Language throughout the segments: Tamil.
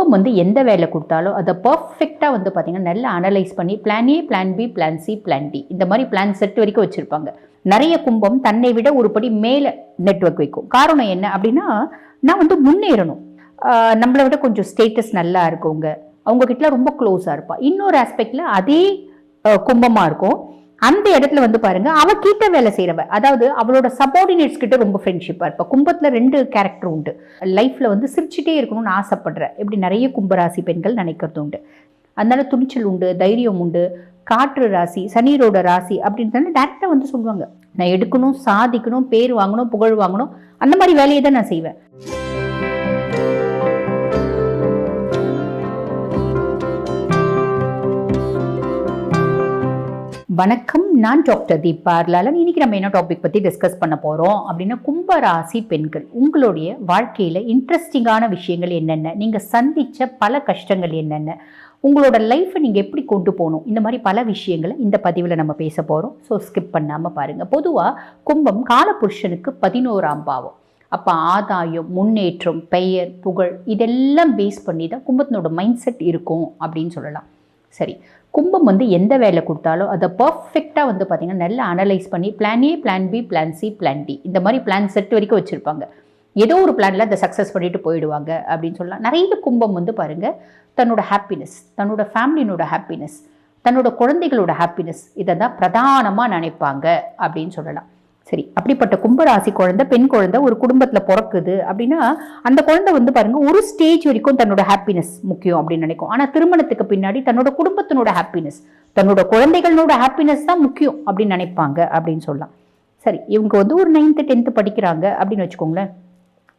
கும்பம் வந்து எந்த வேலை கொடுத்தாலும் அதை பர்ஃபெக்டாக வந்து பார்த்திங்கன்னா நல்லா அனலைஸ் பண்ணி plan A, plan B, plan C, plan D இந்த மாதிரி பிளான் செட் வரைக்கும் வச்சுருப்பாங்க. நிறைய கும்பம் தன்னை விட ஒரு படி மேலே நெட்வொர்க் வைக்கும். காரணம் என்ன அப்படின்னா, நான் வந்து முன்னேறணும், நம்மளை விட கொஞ்சம் ஸ்டேட்டஸ் நல்லா இருக்கவங்க அவங்ககிட்ட ரொம்ப க்ளோஸாக இருப்பா. இன்னொரு ஆஸ்பெக்டில் அதே கும்பமாக இருக்கும். அந்த இடத்துல வந்து பாருங்க, அவ கிட்ட வேலை செய்யறவ, அதாவது அவளோட சபார்டினேட்ஸ் கிட்ட ரொம்ப ஃப்ரெண்ட்ஷிப்பா இருப்பா. கும்பத்துல 2 கேரக்டர் உண்டு. லைஃப்ல வந்து சிரிச்சுட்டே இருக்கணும்னு ஆசைப்படுற இப்படி நிறைய கும்பராசி பெண்கள் நினைக்கிறது உண்டு. அதனால துணிச்சல் உண்டு, தைரியம் உண்டு. காற்று ராசி, சனீரோட ராசி அப்படின்றதுனால டேரக்டா வந்து சொல்லுவாங்க, நான் எடுக்கணும், சாதிக்கணும், பேர் வாங்கணும், புகழ் வாங்கணும், அந்த மாதிரி வேலையை தான் நான் செய்வேன். வணக்கம், நான் டாக்டர் தீபா லாலன். இன்னைக்கு நம்ம என்ன டாபிக் பற்றி டிஸ்கஸ் பண்ண போகிறோம் அப்படின்னா, கும்பராசி பெண்கள் உங்களுடைய வாழ்க்கையில் இன்ட்ரெஸ்டிங்கான விஷயங்கள் என்னென்ன, நீங்கள் சந்தித்த பல கஷ்டங்கள் என்னென்ன, உங்களோட லைஃப்பை நீங்கள் எப்படி கொண்டு போகணும், இந்த மாதிரி பல விஷயங்களை இந்த பதிவில் நம்ம பேச போகிறோம். ஸோ ஸ்கிப் பண்ணாமல் பாருங்கள். பொதுவாக கும்பம் காலபுருஷனுக்கு 11ஆம் பாவம். அப்போ ஆதாயம், முன்னேற்றம், பெயர், புகழ் இதெல்லாம் பேஸ் பண்ணி தான் கும்பத்தினோட மைண்ட் செட் இருக்கும் அப்படின்னு சொல்லலாம். சரி, கும்பம் வந்து எந்த வேலை கொடுத்தாலும் அதை பர்ஃபெக்டாக வந்து பார்த்திங்கன்னா நல்லா அனலைஸ் பண்ணி plan A, plan B, plan C, plan D இந்த மாதிரி பிளான் செட் வரைக்கும் வச்சுருப்பாங்க. ஏதோ ஒரு பிளானில் அதை சக்ஸஸ் பண்ணிட்டு போயிடுவாங்க அப்படின்னு சொல்லலாம். நிறைய கும்பம் வந்து பாருங்கள், தன்னோட ஹாப்பினஸ், தன்னோட ஃபேமிலினோட ஹாப்பினஸ், தன்னோட குழந்தைகளோட ஹாப்பினஸ் இதை தான் பிரதானமாக நினைப்பாங்க அப்படின்னு சொல்லலாம். சரி, அப்படிப்பட்ட கும்பராசி குழந்தை, பெண் குழந்தை ஒரு குடும்பத்தில் பிறக்குது அப்படின்னா, அந்த குழந்தை வந்து பாருங்க ஒரு ஸ்டேஜ் வரைக்கும் தன்னோட ஹாப்பினஸ் முக்கியம் அப்படின்னு நினைக்கும். ஆனால் திருமணத்துக்கு பின்னாடி தன்னோட குடும்பத்தினோட ஹாப்பினஸ், தன்னோட குழந்தைகளோட ஹாப்பினஸ் தான் முக்கியம் அப்படின்னு நினைப்பாங்க அப்படின்னு சொல்லலாம். சரி, இவங்க வந்து ஒரு 9th 10th படிக்கிறாங்க அப்படின்னு வச்சுக்கோங்களேன்.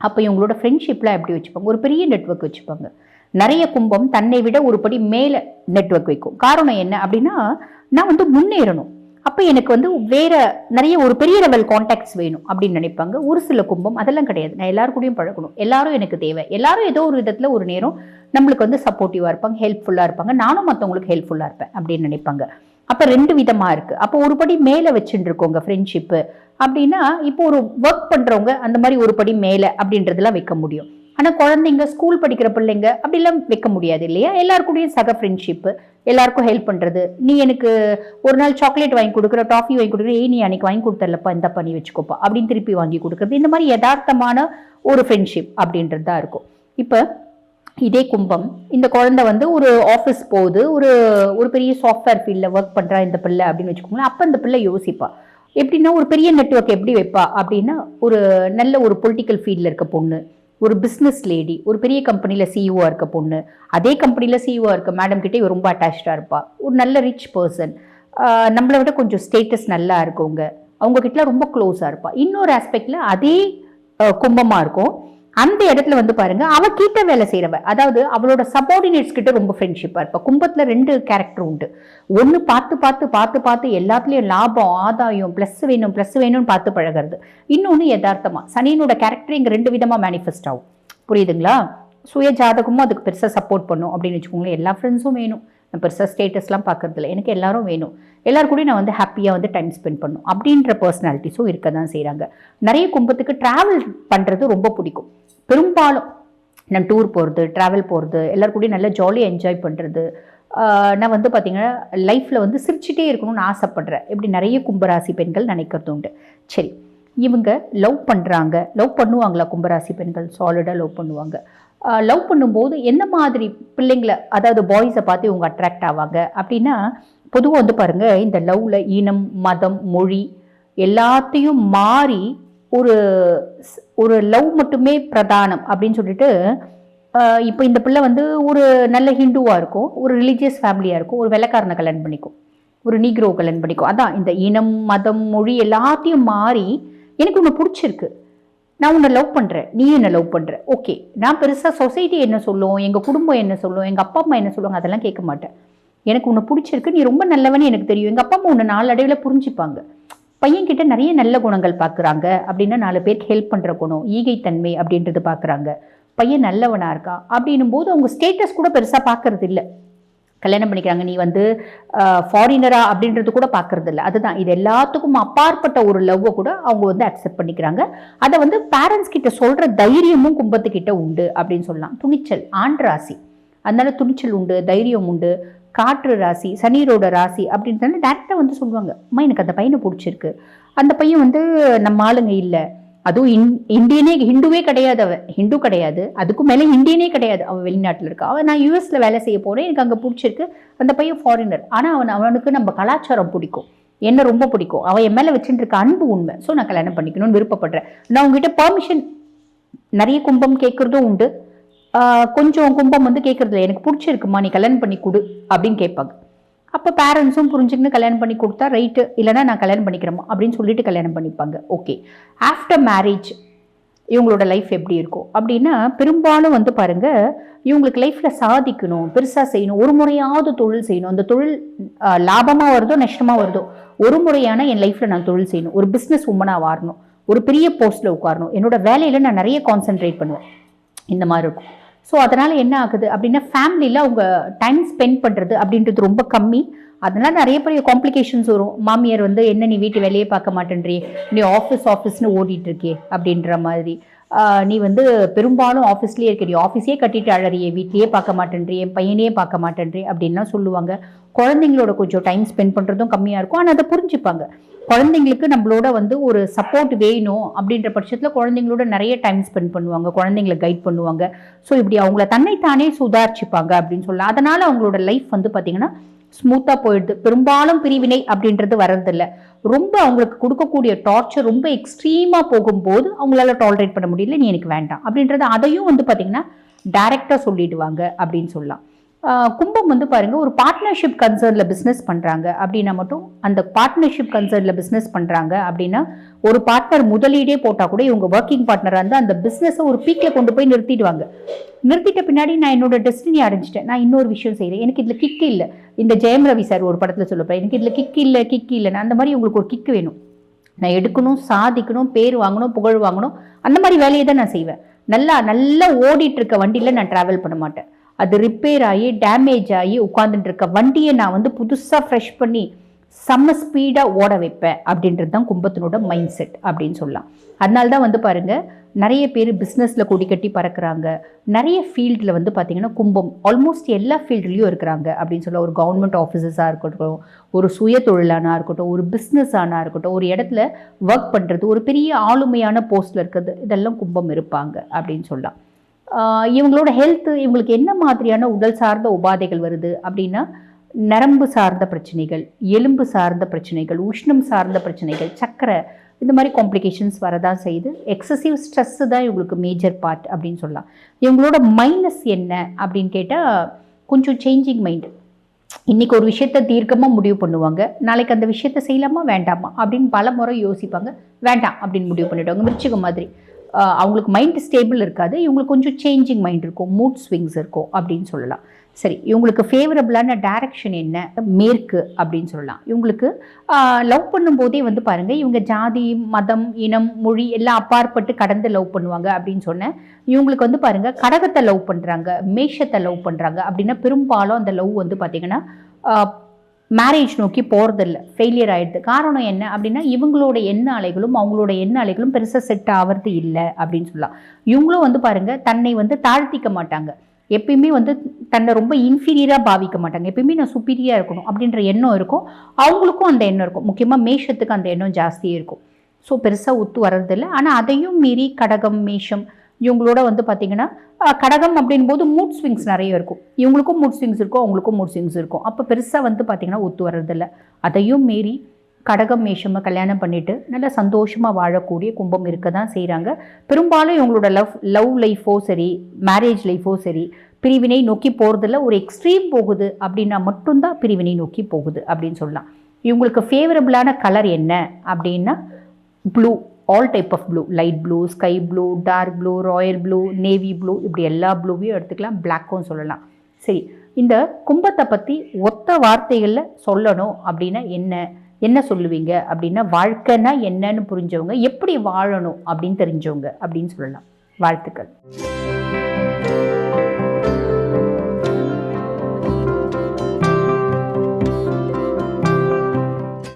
அப்போ இவங்களோட ஃப்ரெண்ட்ஷிப்லாம் எப்படி வச்சுப்பாங்க, ஒரு பெரிய நெட்வொர்க் வச்சுப்பாங்க. நிறைய கும்பம் தன்னை விட ஒரு படி மேலே நெட்வொர்க் வைக்கும். காரணம் என்ன அப்படின்னா, நான் வந்து முன்னேறணும், அப்போ எனக்கு வந்து வேற நிறைய ஒரு பெரிய லெவல் கான்டாக்ட்ஸ் வேணும் அப்படின்னு நினைப்பாங்க. ஒரு சில கும்பம் அதெல்லாம் கிடையாது, நான் எல்லாரு கூடயும் பழகணும், எல்லாரும் எனக்கு தேவை, எல்லாரும் ஏதோ ஒரு விதத்தில் ஒரு நேரம் நம்மளுக்கு வந்து சப்போர்ட்டிவாக இருப்பாங்க, ஹெல்ப்ஃபுல்லாக இருப்பாங்க, நானும் மற்றவங்களுக்கு ஹெல்ப்ஃபுல்லாக இருப்பேன் அப்படின்னு நினைப்பாங்க. அப்போ 2 விதமாக இருக்குது. அப்போ ஒரு படி மேலே வச்சுட்டு இருக்கோங்க ஃப்ரெண்ட்ஷிப்பு அப்படின்னா, இப்போ ஒரு ஒர்க் பண்ணுறவங்க அந்த மாதிரி ஒரு படி மேலே அப்படின்றதுலாம் வைக்க முடியும். ஆனால் குழந்தைங்க, ஸ்கூல் படிக்கிற பிள்ளைங்க அப்படிலாம் வைக்க முடியாது இல்லையா. எல்லாருக்கூடையும் சக ஃப்ரெண்ட்ஷிப்பு, எல்லாருக்கும் ஹெல்ப் பண்ணுறது. நீ எனக்கு ஒரு நாள் சாக்லேட் வாங்கி கொடுக்குற, டாஃபி வாங்கி கொடுக்குற, நீ அன்னைக்கு வாங்கி கொடுத்தரலப்பா, இந்த பண்ணி வச்சுக்கோப்பா அப்படின்னு திருப்பி வாங்கி கொடுக்குறது. இந்த மாதிரி யதார்த்தமான ஒரு ஃப்ரெண்ட்ஷிப் அப்படின்றது தான் இருக்கும். இப்போ இதே கும்பம், இந்த குழந்தை வந்து ஒரு ஆஃபீஸ் போகுது, ஒரு பெரிய சாஃப்ட்வேர் ஃபீல்டில் ஒர்க் பண்ணுறா இந்த பிள்ளை அப்படின்னு வச்சுக்கோங்களேன். அப்போ இந்த பிள்ளை யோசிப்பா எப்படின்னா, ஒரு பெரிய நெட்வொர்க் எப்படி வைப்பா அப்படின்னா, ஒரு நல்ல ஒரு பொலிட்டிக்கல் ஃபீல்டில் இருக்க பொண்ணு, ஒரு பிஸ்னஸ் லேடி, ஒரு பெரிய கம்பெனியில் சிஇஓ இருக்க பொண்ணு, அதே கம்பெனியில் சிஇஓ இருக்க மேடம் கிட்டே ரொம்ப அட்டாச்சாக இருப்பா. ஒரு நல்ல ரிச் பர்சன், நம்மளை விட கொஞ்சம் ஸ்டேட்டஸ் நல்லா இருக்கவங்க அவங்ககிட்ட ரொம்ப க்ளோஸாக இருப்பா. இன்னொரு ஆஸ்பெக்டில் அதே கும்பமாக இருக்கும். அந்த இடத்துல வந்து பாருங்க, அவ கிட்ட வேலை செய்யறவ, அதாவது அவளோட சபார்டினேட்ஸ் கிட்ட ரொம்ப ஃப்ரெண்ட்ஷிப்பா இருப்பா. கும்பத்துல 2 கேரக்டர் உண்டு. ஒன்று பார்த்து எல்லாத்துலயும் லாபம், ஆதாயம், ப்ளஸ் வேணும்னு பார்த்து பழகிறது. இன்னொன்று யதார்த்தமா சனியனோட கேரக்டர் இங்கே 2 விதமாக மேனிஃபெஸ்ட் ஆகும். புரியுதுங்களா? சுய ஜாதகமும் அதுக்கு பெருசாக சப்போர்ட் பண்ணும் அப்படின்னு வச்சுக்கோங்களேன். எல்லா ஃப்ரெண்ட்ஸும் வேணும், நான் பெருசாக ஸ்டேட்டஸ்லாம் பார்க்கறது இல்லை, எனக்கு எல்லாரும் வேணும், எல்லாரும் கூட நான் வந்து ஹாப்பியாக வந்து டைம் ஸ்பெண்ட் பண்ணும் அப்படின்ற பர்சனாலிட்டிஸும் இருக்க தான் செய்கிறாங்க. நிறைய கும்பத்துக்கு ட்ராவல் பண்ணுறது ரொம்ப பிடிக்கும். பெரும்பாலும் நான் டூர் போகிறது, ட்ராவல் போகிறது, எல்லாரும் கூட நல்லா ஜாலியாக என்ஜாய் பண்ணுறது. நான் வந்து பார்த்திங்கன்னா லைஃப்பில் வந்து சிரிச்சுட்டே இருக்கணும்னு ஆசைப்படுறேன் இப்படி நிறைய கும்பராசி பெண்கள் நினைக்கிறது உண்டு. சரி, இவங்க லவ் பண்ணுவாங்களா கும்பராசி பெண்கள்? சாலிடாக லவ் பண்ணுவாங்க. லவ் பண்ணும்போது என்ன மாதிரி பிள்ளைங்களை, அதாவது பாய்ஸை பார்த்து இவங்க அட்ராக்ட் ஆவாங்க அப்படின்னா, பொதுவாக வந்து பாருங்கள், இந்த லவ்வில் இனம், மதம், மொழி எல்லாத்தையும் மாறி ஒரு லவ் மட்டுமே பிரதானம் அப்படின்னு சொல்லிட்டு, இப்போ இந்த பிள்ளை வந்து ஒரு நல்ல ஹிந்துவாக இருக்கும், ஒரு ரிலீஜியஸ் ஃபேமிலியாக இருக்கும், ஒரு வெள்ளைக்காரனை கல்யாணம் பண்ணிக்கும், ஒரு நீக்ரோ கல்யாணம் பண்ணிக்கும். அதான் இந்த இனம், மதம், மொழி எல்லாத்தையும் மாறி, எனக்கு உன்னை பிடிச்சிருக்கு, நான் உன்னை லவ் பண்ணுறேன், நீ என்ன லவ் பண்ணுற, ஓகே, நான் பெருசாக சொசைட்டி என்ன சொல்லும், எங்கள் குடும்பம் என்ன சொல்லும், எங்கள் அப்பா அம்மா என்ன சொல்லுவாங்க, அதெல்லாம் கேட்க மாட்டேன். எனக்கு உன்னை பிடிச்சிருக்கு, நீ ரொம்ப நல்லவன்னு எனக்கு தெரியும், எங்கள் அப்பா அம்மா உன்னை நாளடைவில் புரிஞ்சுப்பாங்க. பையன்கிட்ட நிறைய நல்ல குணங்கள் பார்க்குறாங்க அப்படின்னா, 4 பேருக்கு ஹெல்ப் பண்ணுற குணம், ஈகைத்தன்மை அப்படின்றது பார்க்குறாங்க. பையன் நல்லவனாக இருக்கா அப்படின்னும் போது அவங்க ஸ்டேட்டஸ் கூட பெருசாக பார்க்கறது இல்லை. கல்யாணம் பண்ணிக்கிறாங்க, நீ வந்து ஃபாரினரா அப்படின்றது கூட பார்க்கறது இல்லை. அதுதான், இது எல்லாத்துக்கும் அப்பாற்பட்ட ஒரு லவ்வை கூட அவங்க வந்து அக்செப்ட் பண்ணிக்கிறாங்க. அதை வந்து பேரண்ட்ஸ் கிட்ட சொல்கிற தைரியமும் கும்பத்துக்கிட்ட உண்டு அப்படின்னு சொல்லலாம். துணிச்சல், ஆண் ராசி, அதனால துணிச்சல் உண்டு, தைரியம் உண்டு. காற்று ராசி, சனியோட ராசி அப்படின்றதுனால டேரெக்டாக வந்து சொல்லுவாங்க, அம்மா எனக்கு அந்த பையனை பிடிச்சிருக்கு, அந்த பையன் வந்து நம்ம ஆளுங்க இல்லை, அதுவும் இந்தியனே, ஹிந்துவே கிடையாது, அவன் ஹிந்து கிடையாது, அதுக்கும் மேலே இந்தியனே கிடையாது, அவன் வெளிநாட்டில் இருக்கா, அவன் நான் யூஎஸ்ல வேலை செய்ய போறேன், எனக்கு அங்கே பிடிச்சிருக்கு, அந்த பையன் ஃபாரினர், ஆனால் அவனுக்கு நம்ம கலாச்சாரம் பிடிக்கும், என்ன ரொம்ப பிடிக்கும், அவன் என் மேலே வச்சுட்டு இருக்க அன்பு உண்மை, ஸோ நான் கல்யாணம் பண்ணிக்கணும்னு விருப்பப்படுறேன். நான் உங்ககிட்ட பெர்மிஷன், நிறைய கும்பம் கேட்கறதும் உண்டு, கொஞ்சம் கும்பம் வந்து கேட்கறதில்ல, எனக்கு பிடிச்சிருக்குமா நீ கல்யாணம் பண்ணி கொடு அப்படின்னு கேட்பாங்க. அப்போ பேரண்ட்ஸும் புரிஞ்சுக்கின்னு கல்யாணம் பண்ணி கொடுத்தா ரைட்டு, இல்லைனா நான் கல்யாணம் பண்ணிக்கிறேமா அப்படின்னு சொல்லிட்டு கல்யாணம் பண்ணிப்பாங்க. ஓகே, ஆஃப்டர் மேரேஜ் இவங்களோட லைஃப் எப்படி இருக்கும் அப்படின்னா, பெரும்பாலும் வந்து பாருங்க, இவங்களுக்கு லைஃப்ல சாதிக்கணும், பெருசா செய்யணும், ஒரு முறையாவது தொழில் செய்யணும், அந்த தொழில் லாபமா வருதோ நஷ்டமா வருதோ, ஒரு முறையான என் லைஃப்ல நான் தொழில் செய்யணும், ஒரு பிஸ்னஸ் உமனா வாரணும், ஒரு பெரிய போஸ்ட்ல உட்காரணும், என்னோட வேலையில நான் நிறைய கான்சென்ட்ரேட் பண்ணுவேன், இந்த மாதிரி இருக்கும். ஸோ அதனால் என்ன ஆகுது அப்படின்னா, ஃபேமிலியில் அவங்க டைம் ஸ்பெண்ட் பண்ணுறது அப்படின்றது ரொம்ப கம்மி. அதனால் நிறைய பெரிய காம்ப்ளிகேஷன்ஸ் வரும். மாமியார் வந்து என்ன நீ வீட்டு வேலையே பார்க்க மாட்டேன்றியே, நீ ஆஃபீஸ்னு ஓடிட்டு இருக்கே அப்படின்ற மாதிரி, நீ வந்து பெரும்பாலும் ஆஃபீஸ்லேயே இருக்க, நீ ஆஃபீஸே கட்டிட்டு அழறியே, வீட்லேயே பார்க்க மாட்டேன்றியே, பையனையே பார்க்க மாட்டேன்றே அப்படின்லாம் சொல்லுவாங்க. குழந்தைங்களோட கொஞ்சம் டைம் ஸ்பெண்ட் பண்ணுறதும் கம்மியாக இருக்கும். ஆனால் அதை புரிஞ்சுப்பாங்க. குழந்தைங்களுக்கு நம்மளோட வந்து ஒரு சப்போர்ட் வேணும் அப்படின்ற பட்சத்தில் குழந்தைங்களோட நிறைய டைம் ஸ்பெண்ட் பண்ணுவாங்க, குழந்தைங்களை கைட் பண்ணுவாங்க. ஸோ இப்படி அவங்கள தன்னைத்தானே சுதாரிச்சுப்பாங்க அப்படின்னு சொல்லலாம். அதனால அவங்களோட லைஃப் வந்து பார்த்தீங்கன்னா ஸ்மூத்தாக போயிடுது. பெரும்பாலும் பிரிவினை அப்படின்றது வர்றதில்ல. ரொம்ப அவங்களுக்கு கொடுக்கக்கூடிய டார்ச்சர் ரொம்ப எக்ஸ்ட்ரீமாக போகும்போது அவங்களால டாலரேட் பண்ண முடியல, நீ எனக்கு வேண்டாம் அப்படின்றது அதையும் வந்து பார்த்தீங்கன்னா டைரெக்டாக சொல்லிடுவாங்க அப்படின்னு சொல்லலாம். கும்பம் வந்து பாருங்க, ஒரு பார்ட்னர்ஷிப் கன்சர்ன்ல பிஸ்னஸ் பண்றாங்க அப்படின்னா மட்டும், அந்த பார்ட்னர்ஷிப் கன்சர்ன்ல பிஸ்னஸ் பண்றாங்க அப்படின்னா, ஒரு பார்ட்னர் முதலீடே போட்டா கூட இவங்க ஒர்க்கிங் பார்ட்னரா இருந்தால் அந்த பிஸ்னஸை ஒரு பீக்ல கொண்டு போய் நிறுத்திடுவாங்க. நிறுத்திட்ட பின்னாடி நான் என்னோட டெஸ்டினி அடைஞ்சிட்டேன், நான் இன்னொரு விஷயம் செய்கிறேன், எனக்கு இதில் கிக் இல்லை. இந்த ஜெயம் ரவி சார் ஒரு படத்தில் சொல்லப்போ, எனக்கு இதில் கிக் இல்லைன்னு, அந்த மாதிரி உங்களுக்கு ஒரு கிக் வேணும், நான் எடுக்கணும், சாதிக்கணும், பேர் வாங்கணும், புகழ் வாங்கணும், அந்த மாதிரி வேலையை தான் நான் செய்வேன். நல்லா ஓடிட்டு இருக்க வண்டியில் நான் டிராவல் பண்ண மாட்டேன். அது ரிப்பேர் ஆகி டேமேஜ் ஆகி உட்காந்துட்டு இருக்க வண்டியை நான் வந்து புதுசாக ஃப்ரெஷ் பண்ணி செம்ம ஸ்பீடாக ஓட வைப்பேன் அப்படின்றது தான் கும்பத்தினோட மைண்ட் செட் அப்படின்னு சொல்லலாம். அதனால தான் வந்து பாருங்கள், நிறைய பேர் பிஸ்னஸில் கொடி கட்டி பறக்கிறாங்க. நிறைய ஃபீல்டில் வந்து பார்த்திங்கன்னா கும்பம் ஆல்மோஸ்ட் எல்லா ஃபீல்ட்லேயும் இருக்கிறாங்க அப்படின்னு சொல்ல. ஒரு கவர்மெண்ட் ஆஃபீஸஸாக இருக்கட்டும், ஒரு சுய தொழிலானா இருக்கட்டும், ஒரு பிஸ்னஸ் ஆனா இருக்கட்டும், ஒரு இடத்துல ஒர்க் பண்ணுறது, ஒரு பெரிய ஆளுமையான போஸ்ட்டில் இருக்கிறது, இதெல்லாம் கும்பம் இருப்பாங்க அப்படின்னு சொல்லலாம். இவங்களோட ஹெல்த்து, இவங்களுக்கு என்ன மாதிரியான உடல் சார்ந்த உபாதைகள் வருது அப்படின்னா, நரம்பு சார்ந்த பிரச்சனைகள், எலும்பு சார்ந்த பிரச்சனைகள், உஷ்ணம் சார்ந்த பிரச்சனைகள், சக்கரை, இந்த மாதிரி காம்ப்ளிகேஷன்ஸ் வரதான் செய்யுது. எக்ஸசிவ் ஸ்ட்ரெஸ் தான் இவங்களுக்கு மேஜர் பார்ட் அப்படின்னு சொல்லலாம். இவங்களோட மைனஸ் என்ன அப்படின்னு கேட்டால், கொஞ்சம் சேஞ்சிங் மைண்டு. இன்றைக்கி ஒரு விஷயத்தை தீர்க்கமாக முடிவு பண்ணுவாங்க, நாளைக்கு அந்த விஷயத்தை செய்யலாமா வேண்டாமா அப்படின்னு பல முறை யோசிப்பாங்க, வேண்டாம் அப்படின்னு முடிவு பண்ணிவிடுவாங்க. விருச்சிகம் மாதிரி அவங்களுக்கு மைண்ட் ஸ்டேபிள் இருக்காது, இவங்களுக்கு கொஞ்சம் சேஞ்சிங் மைண்ட் இருக்கும், மூட் ஸ்விங்ஸ் இருக்கும் அப்படின்னு சொல்லலாம். சரி, இவங்களுக்கு ஃபேவரபிளான டைரக்ஷன் என்ன, மேற்கு அப்படின்னு சொல்லலாம். இவங்களுக்கு லவ் பண்ணும்போதே வந்து பாருங்கள், இவங்க ஜாதி, மதம், இனம், மொழி எல்லாம் அப்பாற்பட்டு கடந்து லவ் பண்ணுவாங்க அப்படின்னு சொன்னேன். இவங்களுக்கு வந்து பாருங்கள், கடகத்தை லவ் பண்ணுறாங்க, மேஷத்தை லவ் பண்ணுறாங்க அப்படின்னா பெரும்பாலும் அந்த லவ் வந்து பார்த்திங்கன்னா மேரேஜ் நோக்கி போகிறதில்ல, ஃபெயிலியர் ஆகிடுது. காரணம் என்ன அப்படின்னா, இவங்களோட எண்ண அலைகளும் அவங்களோட எண்ண அலைகளும் பெருசாக செட் ஆகிறது இல்லை அப்படின்னு சொல்லலாம். இவங்களும் வந்து பாருங்கள், தன்னை வந்து தாழ்த்திக்க மாட்டாங்க, எப்பயுமே வந்து தன்னை ரொம்ப இன்ஃபீரியராக பாவிக்க மாட்டாங்க, எப்பயுமே நான் சுப்பீரியராக இருக்கணும் அப்படின்ற எண்ணம் இருக்கும். அவங்களுக்கும் அந்த எண்ணம் இருக்கும், முக்கியமாக மேஷத்துக்கு அந்த எண்ணம் ஜாஸ்தியே இருக்கும். ஸோ பெருசாக ஒத்து வர்றதில்லை. ஆனால் அதையும் மீறி கடகம், மேஷம் இவங்களோட வந்து பார்த்திங்கன்னா, கடகம் அப்படின் போது மூட் ஸ்விங்ஸ் நிறைய இருக்கும். இவங்களுக்கும் மூட் ஸ்விங்ஸ் இருக்கும், அவங்களுக்கும் மூட் ஸ்விங்ஸ் இருக்கும். அப்போ பெருசாக வந்து பார்த்திங்கன்னா ஒத்து வர்றதில்லை. அதையும் மீறி கடகம், மேஷமாக கல்யாணம் பண்ணிவிட்டு நல்லா சந்தோஷமாக வாழக்கூடிய கும்பம் இருக்க தான் செய்கிறாங்க. பெரும்பாலும் இவங்களோட லவ் லைஃபோ சரி, மேரேஜ் லைஃபோ சரி, பிரிவினை நோக்கி போகிறதில்ல. ஒரு எக்ஸ்ட்ரீம் போகுது அப்படின்னா மட்டும்தான் பிரிவினை நோக்கி போகுது அப்படின்னு சொல்லலாம். இவங்களுக்கு ஃபேவரபிளான கலர் என்ன அப்படின்னா blue, all type of blue, light blue, sky blue, dark blue, royal blue, navy blue, இப்படி எல்லா ப்ளூவையும் எடுத்துக்கலாம், பிளாக்கும் சொல்லலாம். சரி, இந்த கும்பத்தை பற்றி ஒத்த வார்த்தைகளில் சொல்லணும் அப்படின்னா என்ன சொல்லுவீங்க அப்படின்னா, வாழ்க்கைன்னா என்னன்னு புரிஞ்சவங்க, எப்படி வாழணும் அப்படின்னு தெரிஞ்சவங்க அப்படின்னு சொல்லலாம். வாழ்த்துக்கள்.